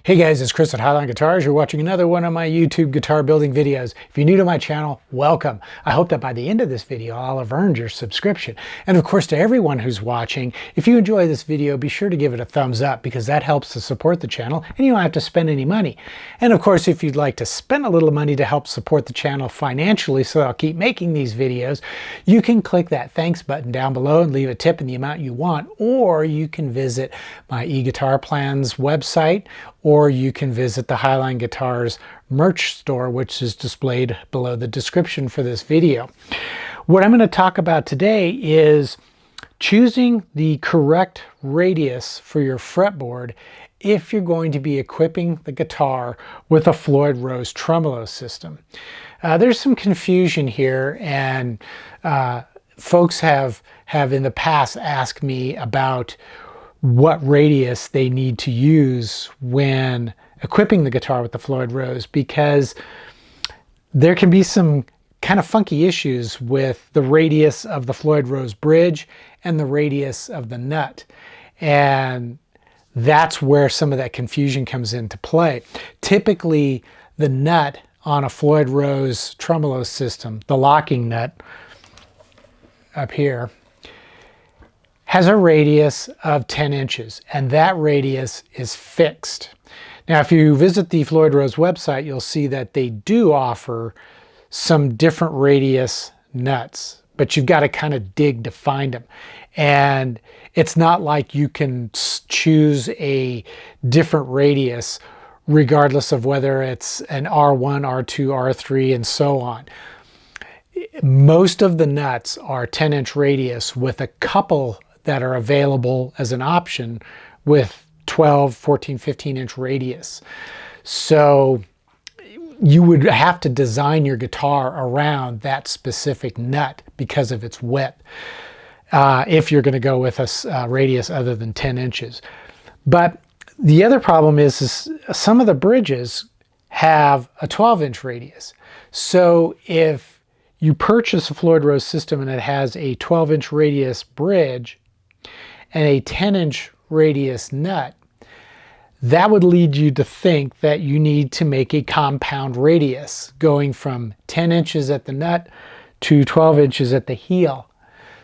Hey guys, it's Chris at Highline Guitars. You're watching another one of my YouTube guitar building videos. If you're new to my channel, welcome. I hope that by the end of this video, I'll have earned your subscription. And of course, to everyone who's watching, if you enjoy this video, be sure to give it a thumbs up because that helps to support the channel and you don't have to spend any money. And of course, if you'd like to spend a little money to help support the channel financially so I'll keep making these videos, you can click that thanks button down below and leave a tip in the amount you want, or you can visit my eGuitar Plans website, or you can visit the Highline Guitars merch store, which is displayed below the description for this video. What I'm going to talk about today is choosing the correct radius for your fretboard if you're going to be equipping the guitar with a Floyd Rose tremolo system. There's some confusion here, and folks have in the past asked me about what radius they need to use when equipping the guitar with the Floyd Rose, because there can be some kind of funky issues with the radius of the Floyd Rose bridge and the radius of the nut. And that's where some of that confusion comes into play. Typically, the nut on a Floyd Rose tremolo system, the locking nut up here, has a radius of 10 inches, and that radius is fixed. Now, if you visit the Floyd Rose website, you'll see that they do offer some different radius nuts, but you've got to kind of dig to find them. And it's not like you can choose a different radius regardless of whether it's an R1, R2, R3, and so on. Most of the nuts are 10-inch radius, with a couple that are available as an option with 12, 14, 15-inch radius. So you would have to design your guitar around that specific nut because of its width, if you're going to go with a radius other than 10 inches. But the other problem is some of the bridges have a 12-inch radius. So if you purchase a Floyd Rose system and it has a 12-inch radius bridge and a 10-inch radius nut, that would lead you to think that you need to make a compound radius going from 10 inches at the nut to 12 inches at the heel,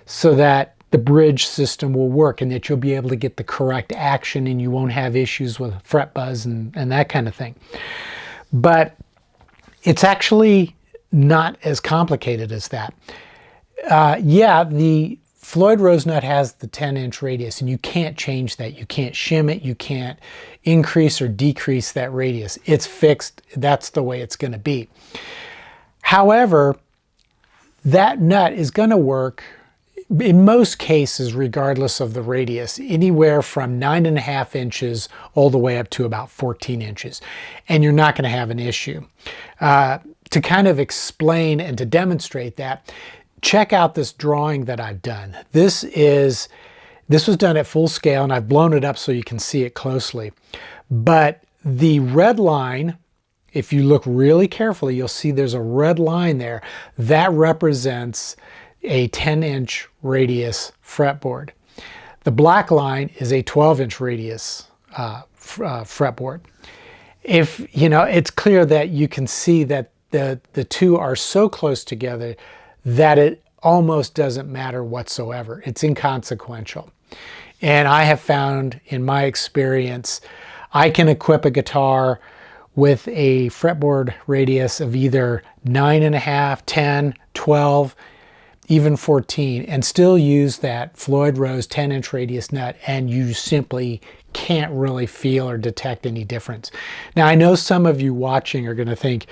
so that the bridge system will work and that you'll be able to get the correct action and you won't have issues with fret buzz and that kind of thing. But it's actually not as complicated as that. Yeah, the Floyd Rose nut has the 10-inch radius, and you can't change that. You can't shim it. You can't increase or decrease that radius. It's fixed. That's the way it's going to be. However, that nut is going to work in most cases regardless of the radius, anywhere from 9.5 inches all the way up to about 14 inches. And you're not going to have an issue. To kind of explain and to demonstrate that, check out this drawing that I've done. This was done at full scale, and I've blown it up so you can see it closely. But the red line, if you look really carefully, you'll see there's a red line there. That represents a 10-inch radius fretboard. The black line is a 12-inch radius fretboard. If you know, it's clear that you can see that the two are so close together that it almost doesn't matter whatsoever. It's inconsequential. And I have found in my experience, I can equip a guitar with a fretboard radius of either 9.5, 10, 12, even 14, and still use that Floyd Rose 10-inch radius nut, and you simply can't really feel or detect any difference. Now, I know some of you watching are going to think,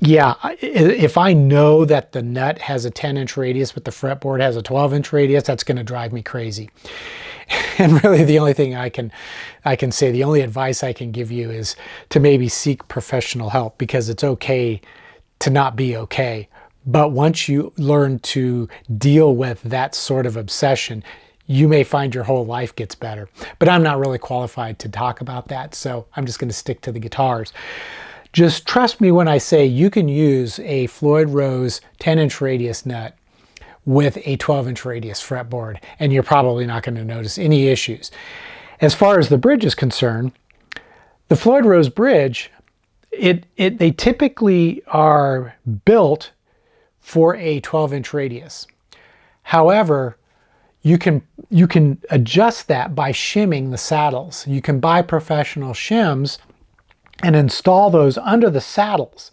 yeah, if I know that the nut has a 10-inch radius but the fretboard has a 12-inch radius, that's going to drive me crazy. And really the only thing I can say, the only advice I can give you is to maybe seek professional help, because it's okay to not be okay. But once you learn to deal with that sort of obsession, you may find your whole life gets better. But I'm not really qualified to talk about that, so I'm just going to stick to the guitars. Just trust me when I say you can use a Floyd Rose 10-inch radius nut with a 12-inch radius fretboard, and you're probably not going to notice any issues. As far as the bridge is concerned, The Floyd Rose bridge, they typically are built for a 12-inch radius. However, you can adjust that by shimming the saddles. You can buy professional shims and install those under the saddles.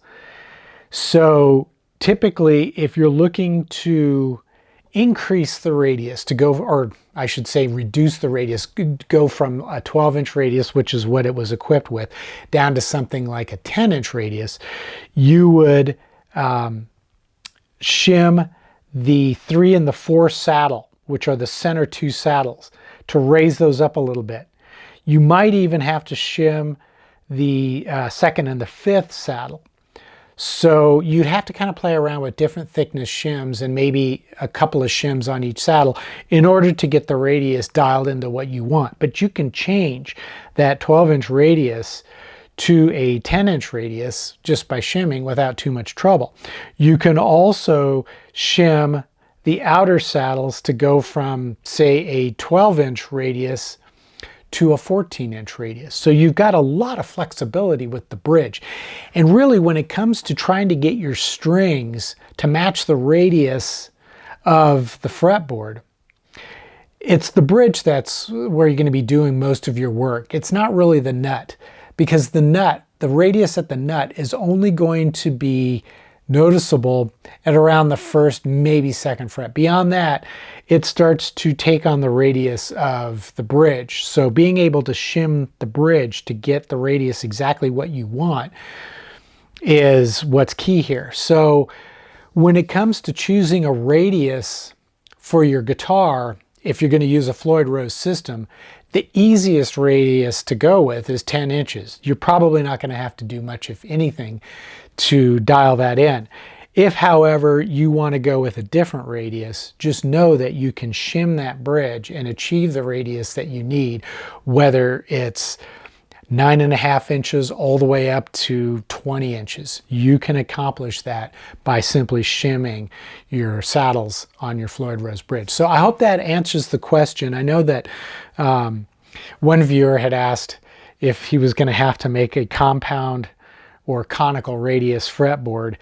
So typically, if you're looking to increase the radius to go, or I should say reduce the radius, go from a 12-inch radius, which is what it was equipped with, down to something like a 10-inch radius, you would shim the 3 and the 4 saddle, which are the center 2 saddles, to raise those up a little bit. You might even have to shim the 2nd and the 5th saddle. So you'd have to kind of play around with different thickness shims and maybe a couple of shims on each saddle in order to get the radius dialed into what you want. But you can change that 12-inch radius to a 10-inch radius just by shimming without too much trouble. You can also shim the outer saddles to go from, say, a 12-inch radius to a 14-inch radius. So you've got a lot of flexibility with the bridge. And really, when it comes to trying to get your strings to match the radius of the fretboard, it's the bridge that's where you're going to be doing most of your work. It's not really the nut, because the radius at the nut is only going to be noticeable at around the 1st, maybe 2nd fret. Beyond that, it starts to take on the radius of the bridge. So being able to shim the bridge to get the radius exactly what you want is what's key here. So when it comes to choosing a radius for your guitar, if you're going to use a Floyd Rose system, the easiest radius to go with is 10 inches. You're probably not going to have to do much, if anything, to dial that in. If, however, you want to go with a different radius, just know that you can shim that bridge and achieve the radius that you need, whether it's 9.5 inches all the way up to 20 inches. You can accomplish that by simply shimming your saddles on your Floyd Rose bridge. So I hope that answers the question. I know that one viewer had asked if he was going to have to make a compound or conical radius fretboard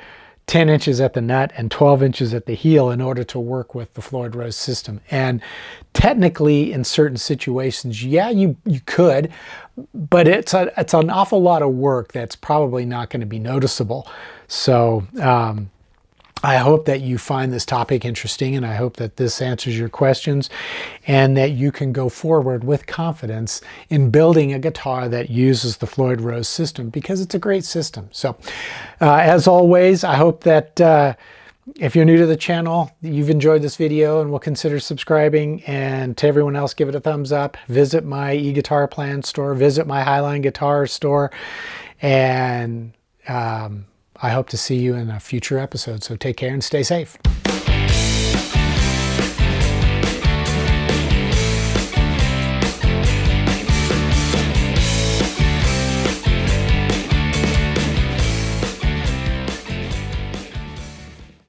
10 inches at the nut and 12 inches at the heel in order to work with the Floyd Rose system. And technically, in certain situations, yeah, you could, but it's an awful lot of work that's probably not going to be noticeable. So I hope that you find this topic interesting, and I hope that this answers your questions and that you can go forward with confidence in building a guitar that uses the Floyd Rose system, because it's a great system. So as always, I hope that if you're new to the channel, you've enjoyed this video and will consider subscribing, and to everyone else, give it a thumbs up. Visit my eGuitar Plan store, visit my Highline Guitar store, and I hope to see you in a future episode. So take care and stay safe.